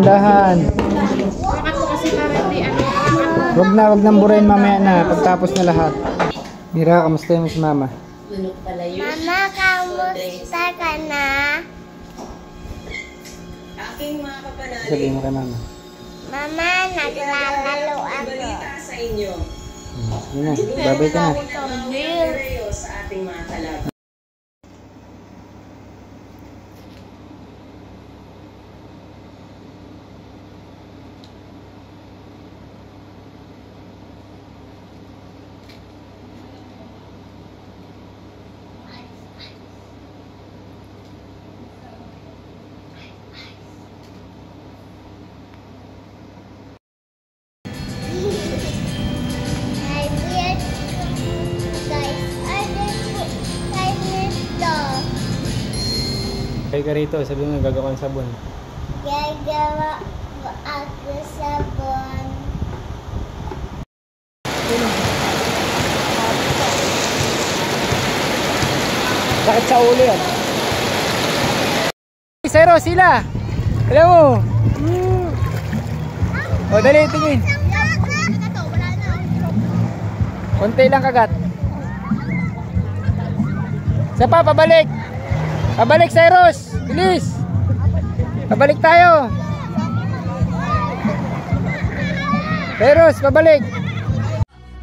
Dahan. Wag nang burahin mamaya na pagtapos na lahat. Mira, kamusta mo si Mama? Mama, kamusta ka na? Aking mga kapanalig. Sabihin mo kay Mama. Mama, naglalaro ako. Sa inyo. Sige na, babay ka na. Sa ating mga kalaban. Kaya ka rito, sabi mo gagawa ng sabon. Gagawa ako sabon. Sakit sa ulo yan. Zero sila! Alam mo! O dali, tingin. Konti lang kagat. Isa pa, pabalik! Pabalik, Cyrus! Bilis! Pabalik tayo! Cyrus, pabalik!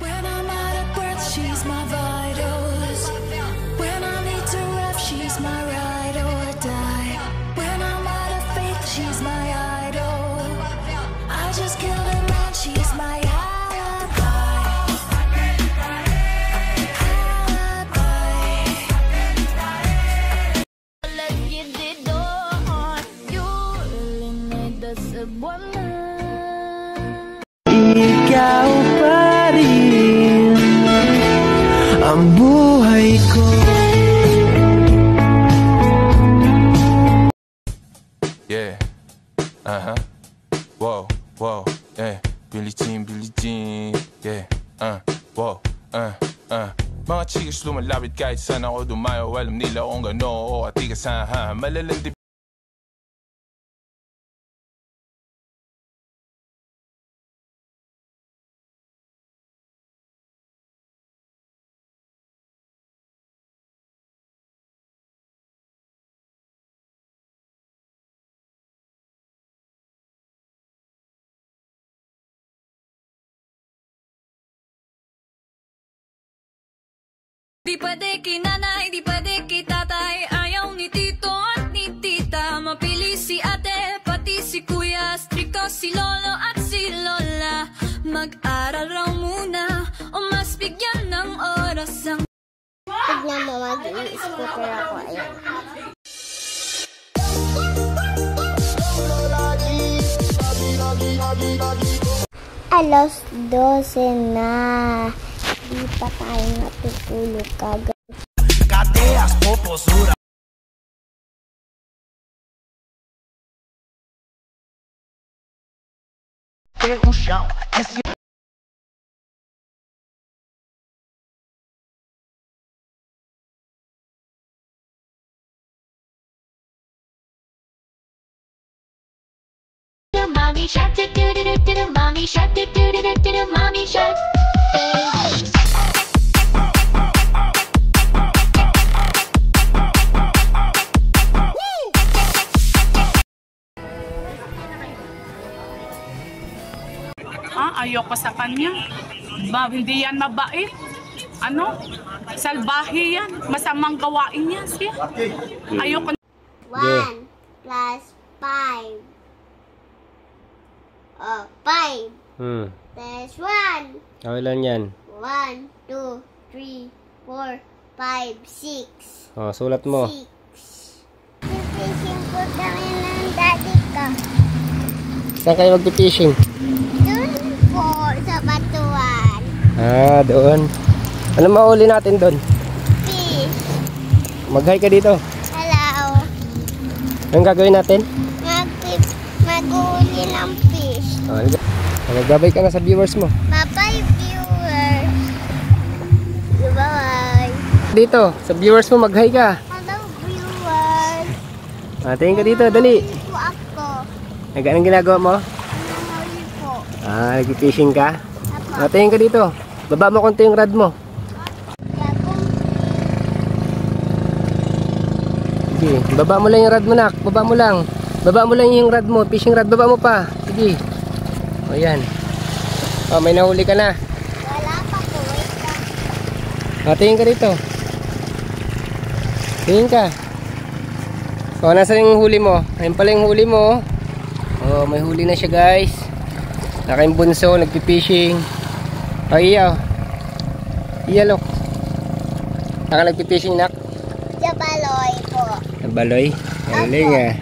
When I'm out of breath, she's my vitals. When I need to rest, she's my ride or die. When I'm out of faith, she's my idol. I just killed a man, she's my alibi. Ikaw pa rin ang buhay ko. Yeah, whoa, whoa, yeah, Billie Jean, yeah, whoa, mga chicas lumalapit kahit saan ako dumayo. Alam nila kung gano ako katigasahan. Malalandi. Di pwede kinanay, di pwede kitatay. Ayaw ni tito at ni tita. Mapili si ate, pati si kuya. Stricto si lolo at si lola. Mag-aral raw muna o mas bigyan ng oras ang... Tignan mo, mag-i-scooter ako. Ayan. Alas 12 na. Di pa tayo natutulog kagad. Cadeas, poposura. No chão, Mommy shark, do do do do do. Mommy shark, do do do do do. Mommy shark. Ayoko sa kanya. Hindi yan mabait. Ano? Salbahe yan. Masamang gawain yan siya. Ayoko. 1 plus 5. Oh, 5. There's 1. Okay lang yan. 1, 2, 3, 4, 5, 6. O, sulat mo. 6. Fishing po kami ng daddy ko. Saan kayo mag-fishing? Doon po sa batuan. Ah, doon. Ano mahuli natin doon? Fish. Mag-hi ka dito. Hello. Anong gagawin natin? Mag-uli ng fish. Magbabay ka na sa viewers mo. Bye-bye, viewers. Bye-bye. Dito, sa viewers mo mag-hi ka. Hello, viewers. Tingin ka dito, dali. Dito ako. Anong ginagawa mo? Nanghuli po. Nag-fishing ka? Apo. Tingin ka dito. Baba mo konti yung rod mo. Bagong Sige, baba mo lang yung rod mo, nak. Baba mo lang. Baba mo lang yung rod mo. Fishing rod, baba mo pa. Sige. O, yan. O, may nahuli ka na. wala pa po. Wait lang. Tingin ka dito. Tingin ka. O, nasa yung huli mo? Ayun pala yung huli mo. O, may huli na siya, guys. Nakaing bunso, nagpipishing. O, iyaw. Iyalok. Naka nagpipishing, nak. Jabaloy po. Nabaloy. Galing ah.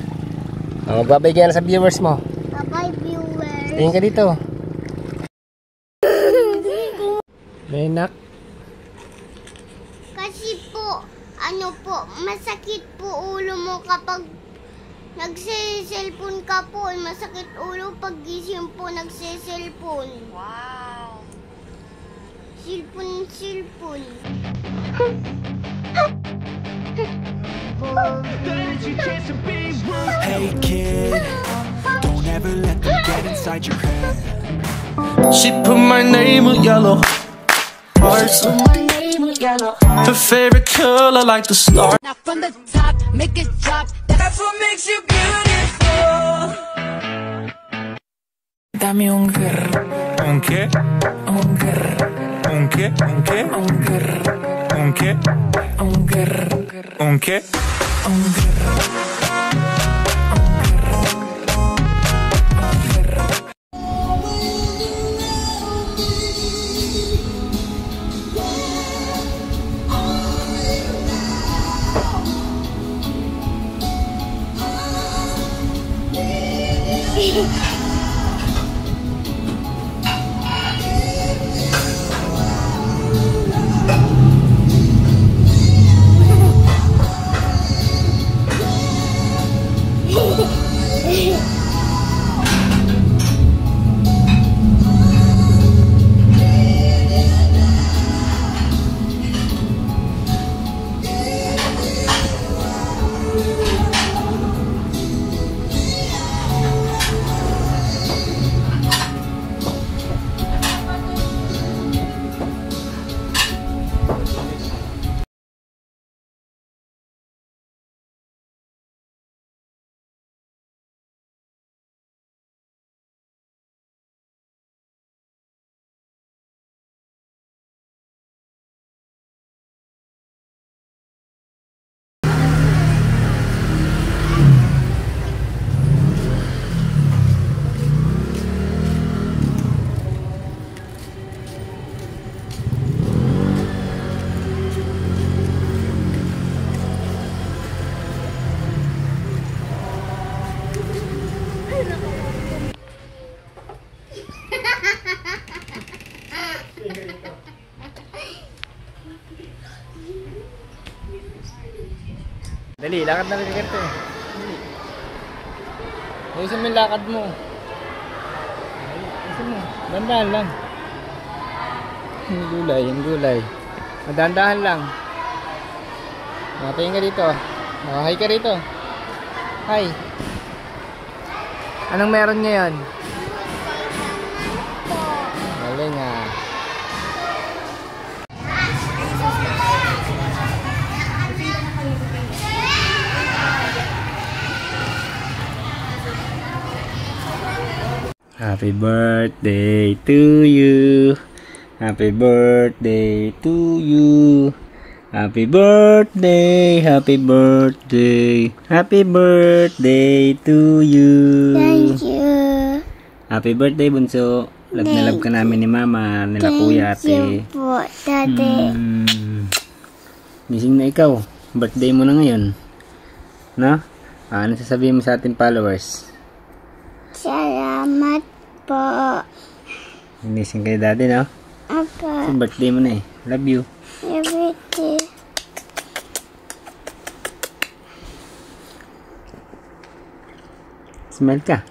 O, magbabay ka na sa viewers mo. Bye-bye, viewers. Tingin ka dito. May nak. Kasi po, ano po, masakit po ulo mo kapag nagse-cellphone ka po. Masakit ulo pag gising po nagse-cellphone. Wow! Cellphone. Hey kid, don't ever let them get inside your head. She put my name with yellow hearts. Her favorite color like the star. Now from the top, make it drop. That's what makes you beautiful. Dame un grr. ¿Un qué? Un grr. ¿Un qué? ¿Un qué? Un grr. ¿Un qué? Un grr. ¿Un qué? Un grr. Dali, lakad na rin ganito. Dali. Ayusin mo yung lakad mo. Ayusin mo. Dandahan lang. Yung gulay. Madandahan lang. Tingin ka dito. Hi ka dito. Hi. Anong meron ngayon? Galing ah. Happy birthday to you. Happy birthday to you. Happy birthday, happy birthday. Happy birthday to you. Thank you. Happy birthday, bunso. Love na love ka namin ni mama, nila kuya, ate. Thank you po, Daddy. Missing na ikaw. Birthday mo na ngayon. No? Ano sasabihin mo sa ating followers? Salamat po. Missing kay daddy, no? Apa. Birthday mo na eh. Love you. Everything. Smile ka.